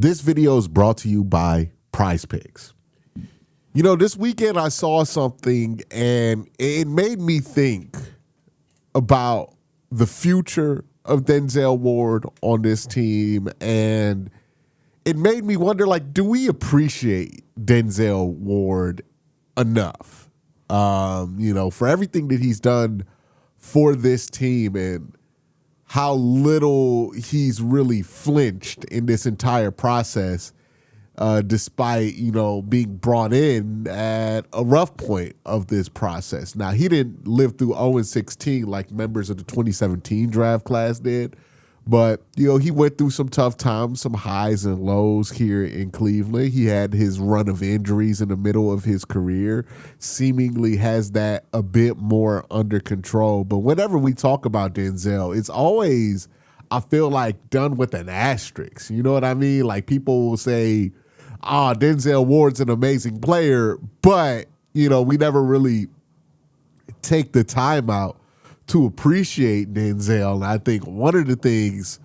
This video is brought to you by PrizePicks. You know, this weekend I saw something and it made me think about the future of Denzel Ward on this team, and it made me wonder, like, do we appreciate Denzel Ward enough? For everything that he's done for this team and how little he's really flinched in this entire process, despite, being brought in at a rough point of this process. Now, he didn't live through 0-16 like members of the 2017 draft class did, but, he went through some tough times, some highs and lows here in Cleveland. He had his run of injuries in the middle of his career, seemingly has that a bit more under control. But whenever we talk about Denzel, it's always, I feel like, done with an asterisk. You know what I mean? Like, people will say, Denzel Ward's an amazing player, but, we never really take the time out to appreciate Denzel. And I think one of the things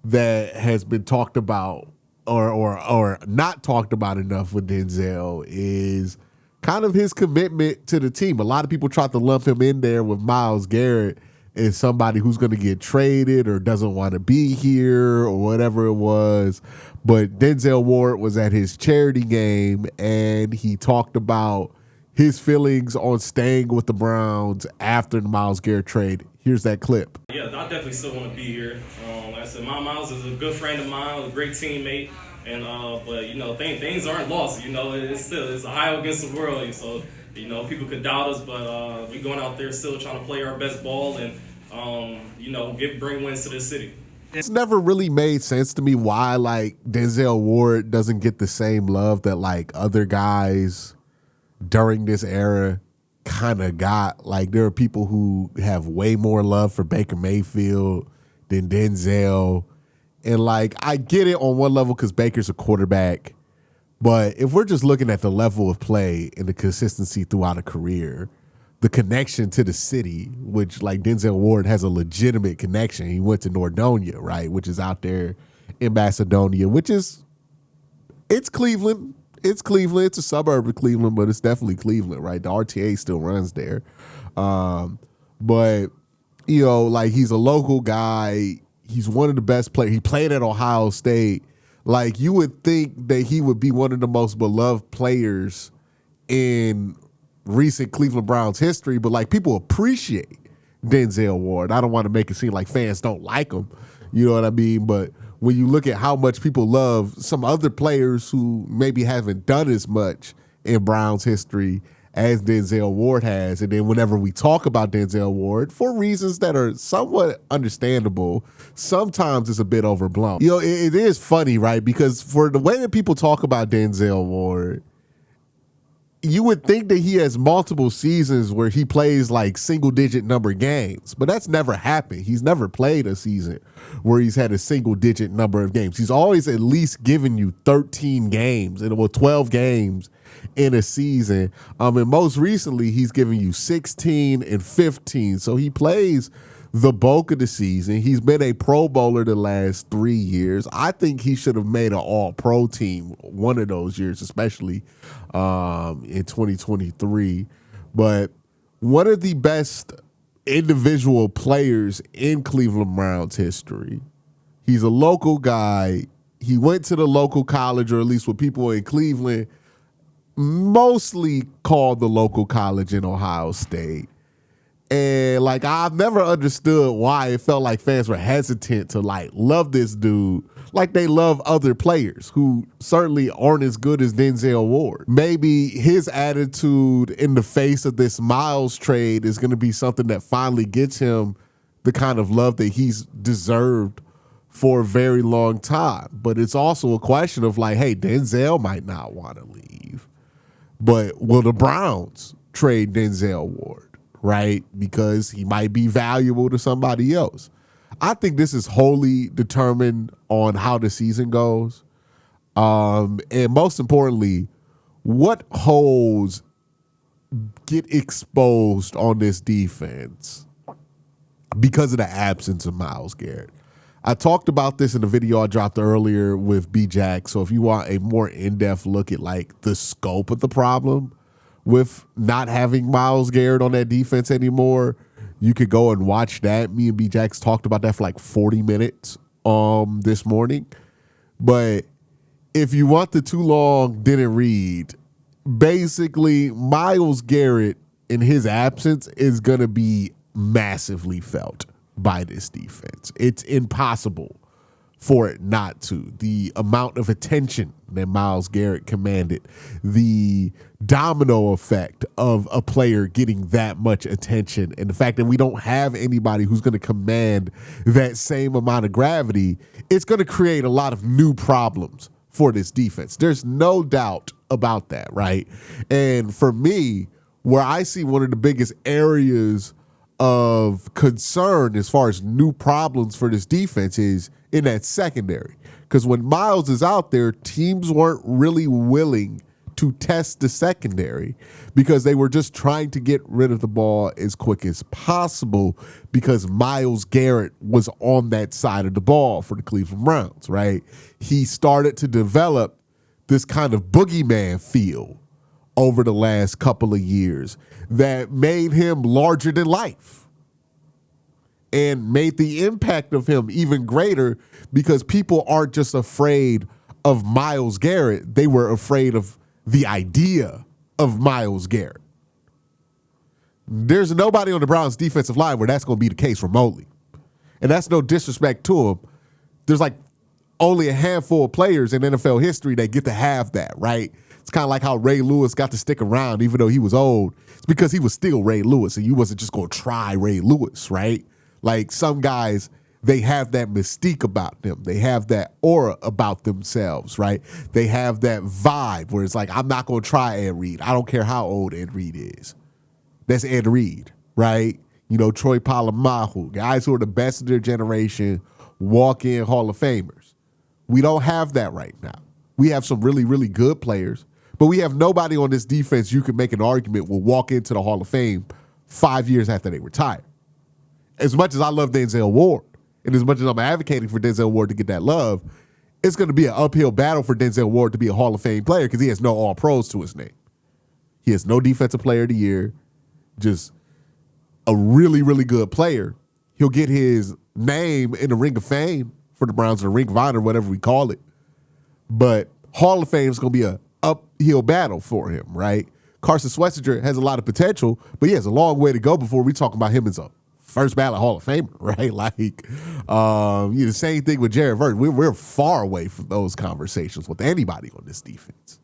that has been talked about or not talked about enough with Denzel is kind of his commitment to the team. A lot of people try to lump him in there with Myles Garrett as somebody who's going to get traded or doesn't want to be here or whatever it was. But Denzel Ward was at his charity game and he talked about his feelings on staying with the Browns after the Myles Garrett trade. Here's that clip. Yeah, I definitely still want to be here. Like I said, Myles is a good friend of mine, a great teammate, and but things aren't lost. It's Ohio against the world. So people could doubt us, but we going out there still trying to play our best ball and bring wins to this city. It's never really made sense to me why Denzel Ward doesn't get the same love that other guys during this era kind of got. Like, there are people who have way more love for Baker Mayfield than Denzel. And I get it on one level because Baker's a quarterback. But if we're just looking at the level of play and the consistency throughout a career, the connection to the city, which Denzel Ward has a legitimate connection. He went to Nordonia, right, which is out there in Macedonia, it's Cleveland. It's Cleveland. It's a suburb of Cleveland, but it's definitely Cleveland, right? The RTA still runs there. But, he's a local guy. He's one of the best players. He played at Ohio State. You would think that he would be one of the most beloved players in recent Cleveland Browns history, but people appreciate Denzel Ward. I don't want to make it seem like fans don't like him. You know what I mean? But when you look at how much people love some other players who maybe haven't done as much in Browns history as Denzel Ward has, and then whenever we talk about Denzel Ward, for reasons that are somewhat understandable, sometimes it's a bit overblown. It is funny, right? Because for the way that people talk about Denzel Ward, you would think that he has multiple seasons where he plays single-digit number games, but that's never happened. He's never played a season where he's had a single-digit number of games. He's always at least given you 13 games, 12 games in a season. And most recently, he's given you 16 and 15. So he plays the bulk of the season. He's been a Pro Bowler the last 3 years. I think he should have made an All-Pro team one of those years, especially in 2023. But one of the best individual players in Cleveland Browns history. He's a local guy. He went to the local college, or at least what people in Cleveland mostly call the local college in Ohio State. And I've never understood why it felt like fans were hesitant to love this dude like they love other players who certainly aren't as good as Denzel Ward. Maybe his attitude in the face of this Myles trade is going to be something that finally gets him the kind of love that he's deserved for a very long time. But it's also a question of hey, Denzel might not want to leave, but will the Browns trade Denzel Ward? Right? Because he might be valuable to somebody else. I think this is wholly determined on how the season goes. And most importantly, what holes get exposed on this defense because of the absence of Myles Garrett. I talked about this in the video I dropped earlier with B-Jack. So if you want a more in-depth look at like the scope of the problem with not having Myles Garrett on that defense anymore, you could go and watch that. Me and B-Jax talked about that for like 40 minutes this morning. But if you want the too long, didn't read, basically Myles Garrett in his absence is going to be massively felt by this defense. It's impossible for it not to. The amount of attention that Myles Garrett commanded, the domino effect of a player getting that much attention, and the fact that we don't have anybody who's going to command that same amount of gravity, it's going to create a lot of new problems for this defense. There's no doubt about that, right? And for me, where I see one of the biggest areas of concern as far as new problems for this defense is in that secondary. Because when Myles is out there, teams weren't really willing to test the secondary because they were just trying to get rid of the ball as quick as possible because Myles Garrett was on that side of the ball for the Cleveland Browns, right? He started to develop this kind of boogeyman feel over the last couple of years that made him larger than life and made the impact of him even greater because people aren't just afraid of Myles Garrett. They were afraid of the idea of Myles Garrett. There's nobody on the Browns defensive line where that's going to be the case remotely. And that's no disrespect to him. There's like only a handful of players in NFL history that get to have that, right? It's kind of like how Ray Lewis got to stick around even though he was old. It's because he was still Ray Lewis and you wasn't just going to try Ray Lewis, right? Like some guys, they have that mystique about them. They have that aura about themselves, right? They have that vibe where it's like, I'm not going to try Ed Reed. I don't care how old Ed Reed is. That's Ed Reed, right? You know, Troy Polamalu, guys who are the best of their generation, walk-in Hall of Famers. We don't have that right now. We have some really, really good players, but we have nobody on this defense you could make an argument will walk into the Hall of Fame 5 years after they retire. As much as I love Denzel Ward, and as much as I'm advocating for Denzel Ward to get that love, it's going to be an uphill battle for Denzel Ward to be a Hall of Fame player because he has no All-Pros to his name. He has no Defensive Player of the Year, just a really, really good player. He'll get his name in the Ring of Fame for the Browns, or the Ring of Honor, whatever we call it. But Hall of Fame is going to be an uphill battle for him, right? Carson Schwarzenegger has a lot of potential, but he has a long way to go before we talk about him as a first ballot Hall of Famer, right? Like, the same thing with Jared Verse. We're far away from those conversations with anybody on this defense.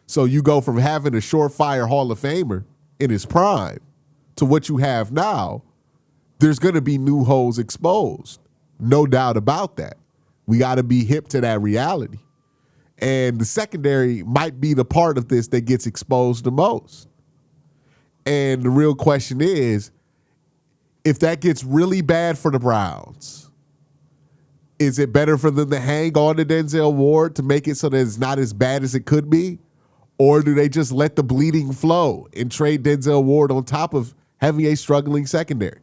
So you go from having a surefire Hall of Famer in his prime to what you have now, there's going to be new holes exposed. No doubt about that. We got to be hip to that reality. And the secondary might be the part of this that gets exposed the most. And the real question is, if that gets really bad for the Browns, is it better for them to hang on to Denzel Ward to make it so that it's not as bad as it could be? Or do they just let the bleeding flow and trade Denzel Ward on top of having a struggling secondary?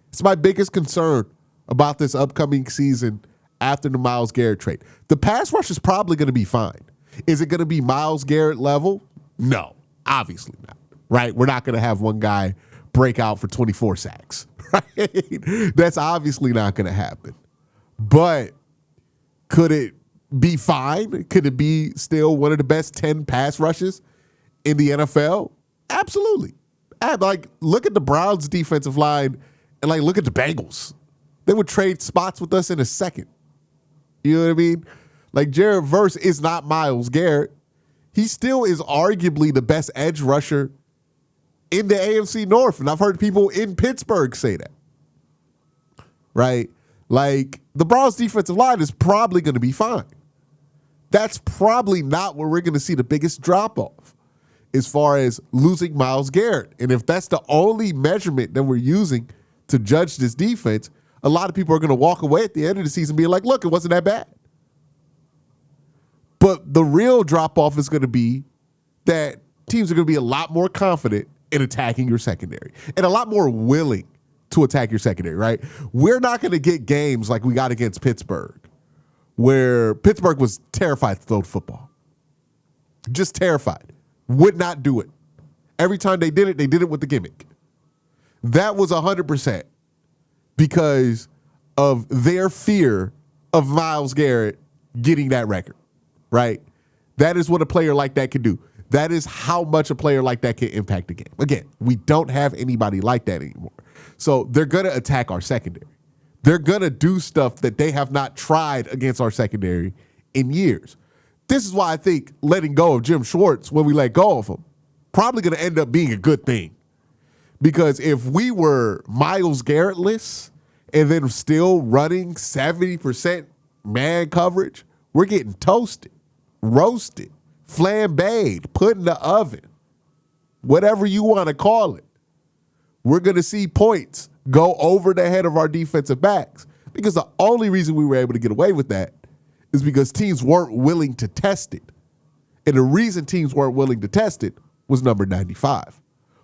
It's my biggest concern about this upcoming season after the Myles Garrett trade. The pass rush is probably going to be fine. Is it going to be Myles Garrett level? No, obviously not, right? We're not going to have one guy break out for 24 sacks, right? That's obviously not going to happen. But could it be fine? Could it be still one of the best 10 pass rushes in the NFL? Absolutely. And like, look at the Browns defensive line and like, look at the Bengals. They would trade spots with us in a second. You know what I mean? Like, Jared Verse is not Myles Garrett. He still is arguably the best edge rusher in the AFC North. And I've heard people in Pittsburgh say that. Right? Like, the Browns defensive line is probably going to be fine. That's probably not where we're going to see the biggest drop-off as far as losing Myles Garrett. And if that's the only measurement that we're using to judge this defense, a lot of people are going to walk away at the end of the season being like, look, it wasn't that bad. But the real drop-off is going to be that teams are going to be a lot more confident in attacking your secondary and a lot more willing to attack your secondary, right? We're not going to get games like we got against Pittsburgh, where Pittsburgh was terrified to throw the football. Just terrified. Would not do it. Every time they did it with the gimmick. That was 100% because of their fear of Myles Garrett getting that record, right? That is what a player like that can do. That is how much a player like that can impact the game. Again, we don't have anybody like that anymore. So they're going to attack our secondary. They're going to do stuff that they have not tried against our secondary in years. This is why I think letting go of Jim Schwartz when we let go of him probably going to end up being a good thing. Because if we were Myles Garrett-less and then still running 70% man coverage, we're getting toasted, roasted, flambéed, put in the oven, whatever you want to call it. We're going to see points go over the head of our defensive backs because the only reason we were able to get away with that is because teams weren't willing to test it. And the reason teams weren't willing to test it was number 95.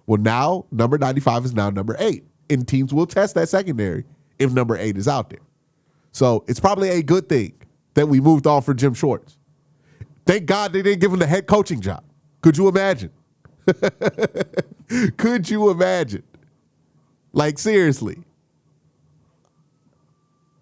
Well, now number 95 is now number 8, and teams will test that secondary if number 8 is out there. So it's probably a good thing that we moved on for Jim Schwartz. Thank God they didn't give him the head coaching job. Could you imagine? Could you imagine? Like, seriously.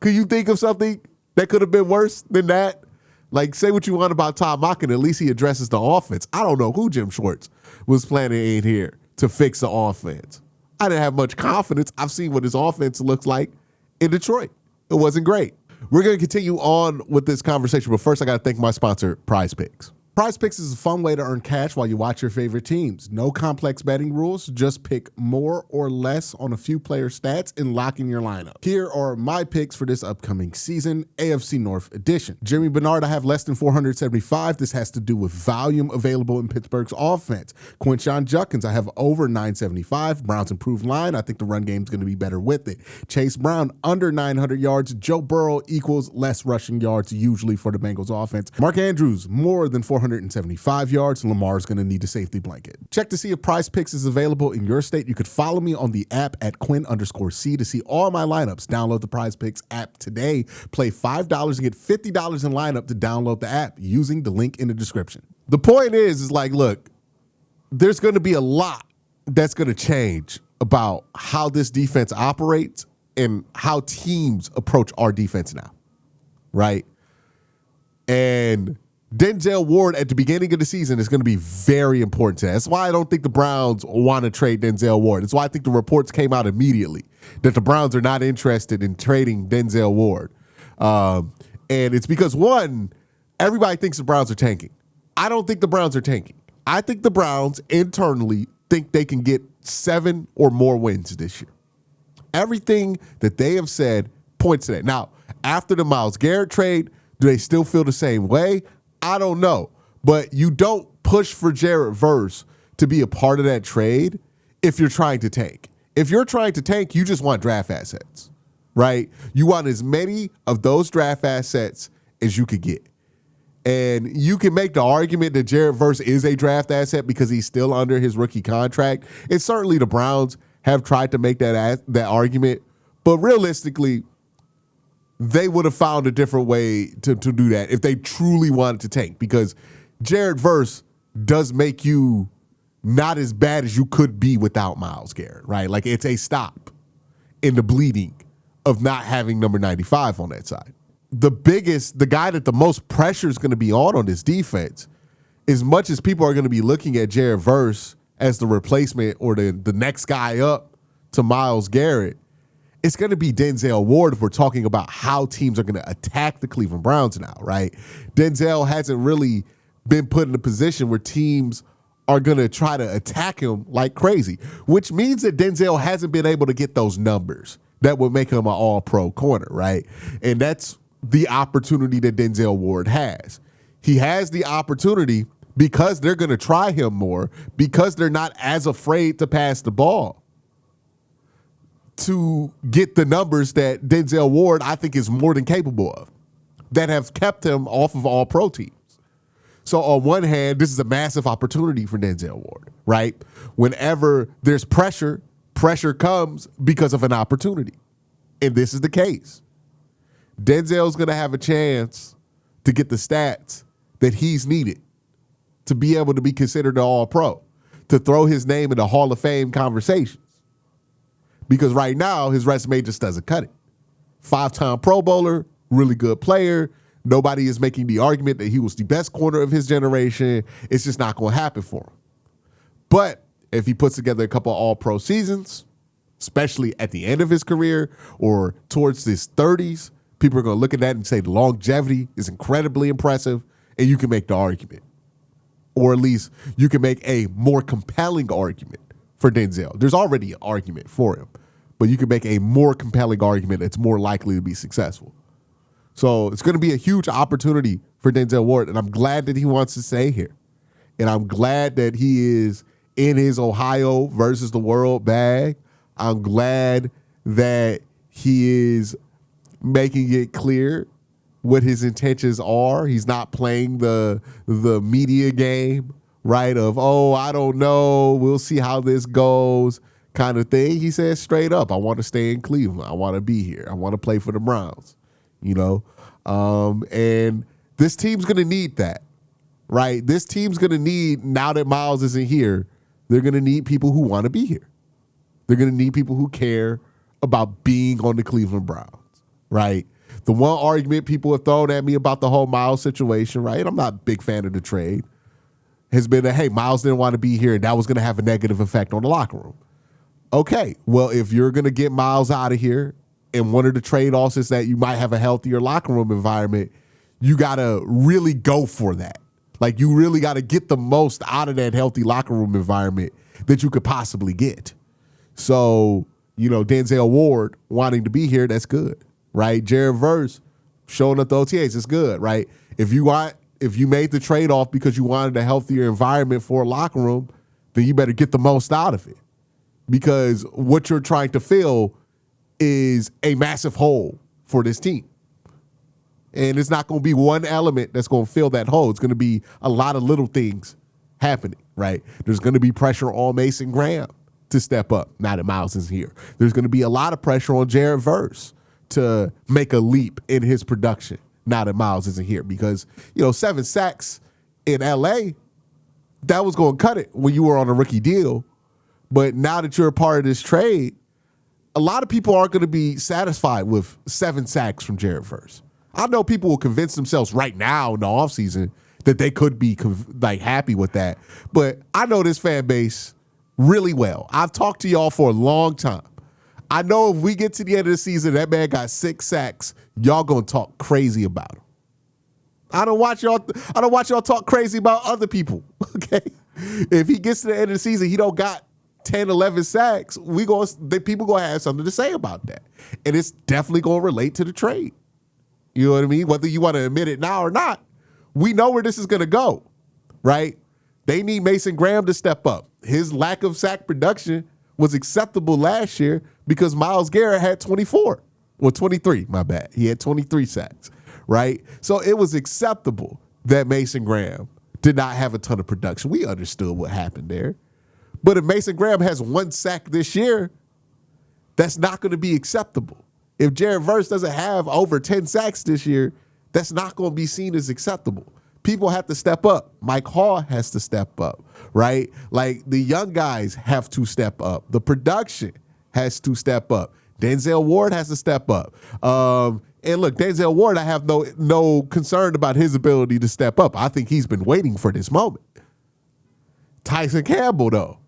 Could you think of something that could have been worse than that? Like, say what you want about Todd Monken, at least he addresses the offense. I don't know who Jim Schwartz was planning in here to fix the offense. I didn't have much confidence. I've seen what his offense looks like in Detroit. It wasn't great. We're going to continue on with this conversation, but first I got to thank my sponsor, PrizePicks. PrizePicks is a fun way to earn cash while you watch your favorite teams. No complex betting rules. Just pick more or less on a few player stats and lock in your lineup. Here are my picks for this upcoming season, AFC North edition. Jimmy Bernard, I have less than 475. This has to do with volume available in Pittsburgh's offense. Quincy Judkins, I have over 975. Browns improved line. I think the run game is going to be better with it. Chase Brown, under 900 yards. Joe Burrow equals less rushing yards usually for the Bengals offense. Mark Andrews, more than 475 yards. Lamar's going to need a safety blanket. Check to see if PrizePicks is available in your state. You could follow me on the app at Quinn_C to see all my lineups. Download the PrizePicks app today. Play $5 and get $50 in lineup to download the app using the link in the description. The point is like, look, there's going to be a lot that's going to change about how this defense operates and how teams approach our defense now, right? And Denzel Ward at the beginning of the season is going to be very important to that. That's why I don't think the Browns want to trade Denzel Ward. That's why I think the reports came out immediately that the Browns are not interested in trading Denzel Ward. And it's because, one, everybody thinks the Browns are tanking. I don't think the Browns are tanking. I think the Browns internally think they can get 7 or more wins this year. Everything that they have said points to that. Now, after the Myles Garrett trade, do they still feel the same way? I don't know. But you don't push for Jared Verse to be a part of that trade if you're trying to tank. If you're trying to tank, you just want draft assets, right? You want as many of those draft assets as you could get. And you can make the argument that Jared Verse is a draft asset because he's still under his rookie contract. And certainly the Browns have tried to make that argument. But realistically, they would have found a different way to do that if they truly wanted to tank, because Jared Verse does make you not as bad as you could be without Myles Garrett, right? Like, it's a stop in the bleeding of not having number 95 on that side. The guy that the most pressure is going to be on this defense, as much as people are going to be looking at Jared Verse as the replacement or the next guy up to Myles Garrett, it's going to be Denzel Ward if we're talking about how teams are going to attack the Cleveland Browns now, right? Denzel hasn't really been put in a position where teams are going to try to attack him like crazy, which means that Denzel hasn't been able to get those numbers that would make him an all-pro corner, right? And that's the opportunity that Denzel Ward has. He has the opportunity because they're going to try him more, because they're not as afraid to pass the ball, to get the numbers that Denzel Ward, I think, is more than capable of, that have kept him off of all pro teams. So on one hand, this is a massive opportunity for Denzel Ward, right? Whenever there's pressure pressure comes because of an opportunity. And this is the case. Denzel's going to have a chance to get the stats that he's needed to be able to be considered an all-pro, to throw his name in the Hall of Fame conversations. Because right now, his resume just doesn't cut it. 5-time Pro Bowler, really good player. Nobody is making the argument that he was the best corner of his generation. It's just not going to happen for him. But if he puts together a couple of all-pro seasons, especially at the end of his career or towards his 30s, people are going to look at that and say the longevity is incredibly impressive, and you can make the argument. Or at least you can make a more compelling argument for Denzel. There's already an argument for him, but you can make a more compelling argument that's more likely to be successful. So it's going to be a huge opportunity for Denzel Ward, and I'm glad that he wants to stay here. And I'm glad that he is in his Ohio versus the world bag. I'm glad that he is making it clear what his intentions are. He's not playing the media game, right, of, oh, I don't know, we'll see how this goes kind of thing. He says straight up, I want to stay in Cleveland. I want to be here. I want to play for the Browns, and this team's going to need that, right? This team's going to need, now that Myles isn't here, they're going to need people who want to be here. They're going to need people who care about being on the Cleveland Browns, right? The one argument people have thrown at me about the whole Myles situation, right? I'm not a big fan of the trade, has been that, hey, Myles didn't want to be here, and that was going to have a negative effect on the locker room. Okay, well, if you're going to get Myles out of here, and one of the trade-offs is that you might have a healthier locker room environment, you got to really go for that. Like, you really got to get the most out of that healthy locker room environment that you could possibly get. So, Denzel Ward wanting to be here, that's good, right? Jared Verse showing up the OTAs, it's good, right? If you made the trade-off because you wanted a healthier environment for a locker room, then you better get the most out of it. Because what you're trying to fill is a massive hole for this team. And it's not going to be one element that's going to fill that hole. It's going to be a lot of little things happening, right? There's going to be pressure on Mason Graham to step up now that Myles is here. There's going to be a lot of pressure on Jared Verse to make a leap in his production now that Myles isn't here. Because, 7 sacks in L.A., that was going to cut it when you were on a rookie deal. But now that you're a part of this trade, a lot of people aren't going to be satisfied with 7 sacks from Jared Verse. I know people will convince themselves right now in the offseason that they could be happy with that. But I know this fan base really well. I've talked to y'all for a long time. I know if we get to the end of the season, that man got 6 sacks, y'all going to talk crazy about him. I don't watch y'all talk crazy about other people, okay? If he gets to the end of the season, he don't got 10, 11 sacks, people going to have something to say about that. And it's definitely going to relate to the trade. You know what I mean? Whether you want to admit it now or not, we know where this is going to go, right? They need Mason Graham to step up. His lack of sack production was acceptable last year because Myles Garrett had 24. Well, 23, my bad. He had 23 sacks, right? So it was acceptable that Mason Graham did not have a ton of production. We understood what happened there. But if Mason Graham has 1 sack this year, that's not going to be acceptable. If Jared Verse doesn't have over 10 sacks this year, that's not going to be seen as acceptable. People have to step up. Mike Hall has to step up, right? Like, the young guys have to step up. The production has to step up. Denzel Ward has to step up. And look, Denzel Ward, I have no concern about his ability to step up. I think he's been waiting for this moment. Tyson Campbell, though,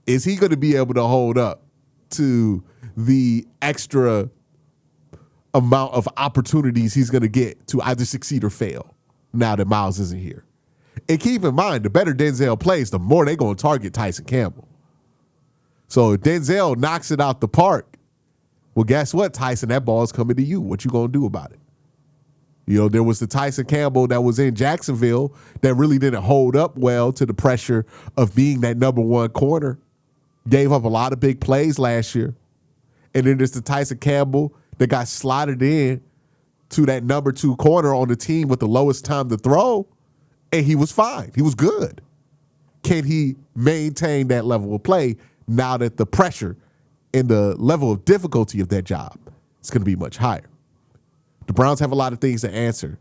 is he going to be able to hold up to the extra amount of opportunities he's going to get to either succeed or fail now that Myles isn't here? And keep in mind, the better Denzel plays, the more they're going to target Tyson Campbell. So if Denzel knocks it out the park, well, guess what, Tyson? That ball is coming to you. What you going to do about it? There was the Tyson Campbell that was in Jacksonville that really didn't hold up well to the pressure of being that number 1 corner. Gave up a lot of big plays last year. And then there's the Tyson Campbell that got slotted in to that number 2 corner on the team with the lowest time to throw, and he was fine. He was good. Can he maintain that level of play now that the pressure and the level of difficulty of that job is going to be much higher. The Browns have a lot of things to answer,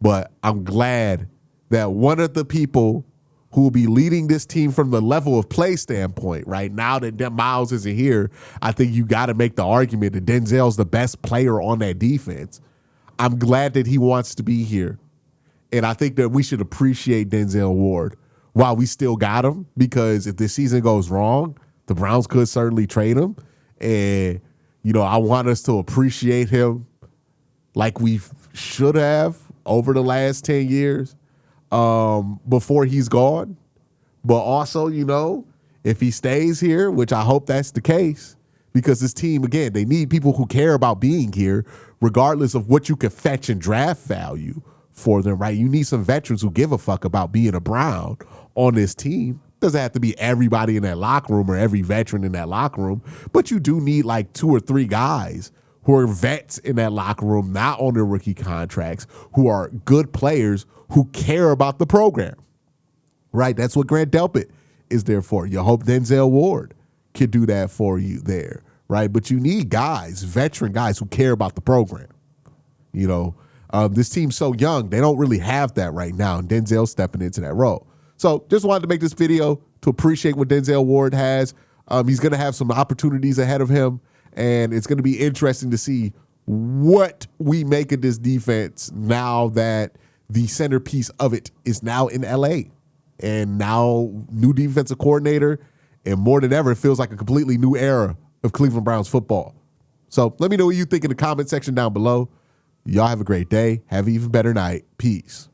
but I'm glad that one of the people who will be leading this team from the level of play standpoint, right now that Myles isn't here, I think you got to make the argument that Denzel's the best player on that defense. I'm glad that he wants to be here. And I think that we should appreciate Denzel Ward while we still got him, because if this season goes wrong, the Browns could certainly trade him. And, I want us to appreciate him like we should have over the last 10 years before he's gone. But also, if he stays here, which I hope that's the case, because this team, again, they need people who care about being here, regardless of what you can fetch and draft value for them, right? You need some veterans who give a fuck about being a Brown on this team. Doesn't have to be everybody in that locker room or every veteran in that locker room, but you do need like 2 or 3 guys who are vets in that locker room, not on their rookie contracts, who are good players who care about the program, right? That's what Grant Delpit is there for. You hope Denzel Ward can do that for you there, right? But you need guys, veteran guys who care about the program. This team's so young, they don't really have that right now, and Denzel's stepping into that role. So just wanted to make this video to appreciate what Denzel Ward has. He's going to have some opportunities ahead of him, and it's going to be interesting to see what we make of this defense now that the centerpiece of it is now in L.A. And now new defensive coordinator, and more than ever, it feels like a completely new era of Cleveland Browns football. So let me know what you think in the comment section down below. Y'all have a great day. Have an even better night. Peace.